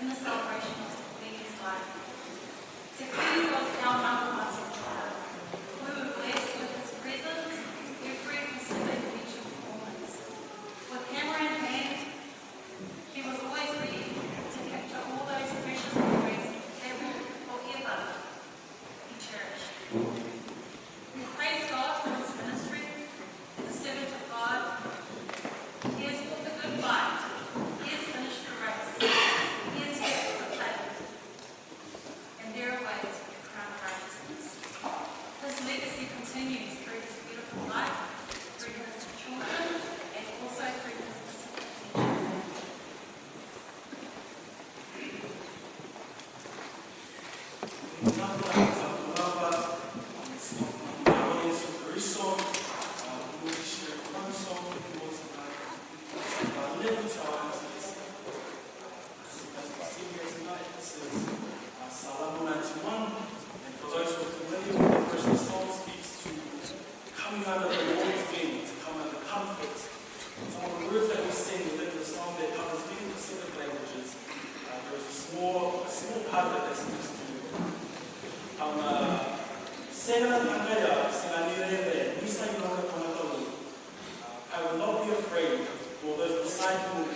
in the celebration of Sophia's life. Sophia was our number one supplier. We were blessed with his presence every Pacific Beach performance. With camera in hand, he was always ready to capture all those precious memories that will forever be cherished. We praise God for his ministry as a servant of God. He has fought the good fight. He has finished the race. He has kept the faith. And there awaits the crown of righteousness. His legacy continues through his beautiful life, through his children, and also through his discipline. I will not be afraid, for those disciples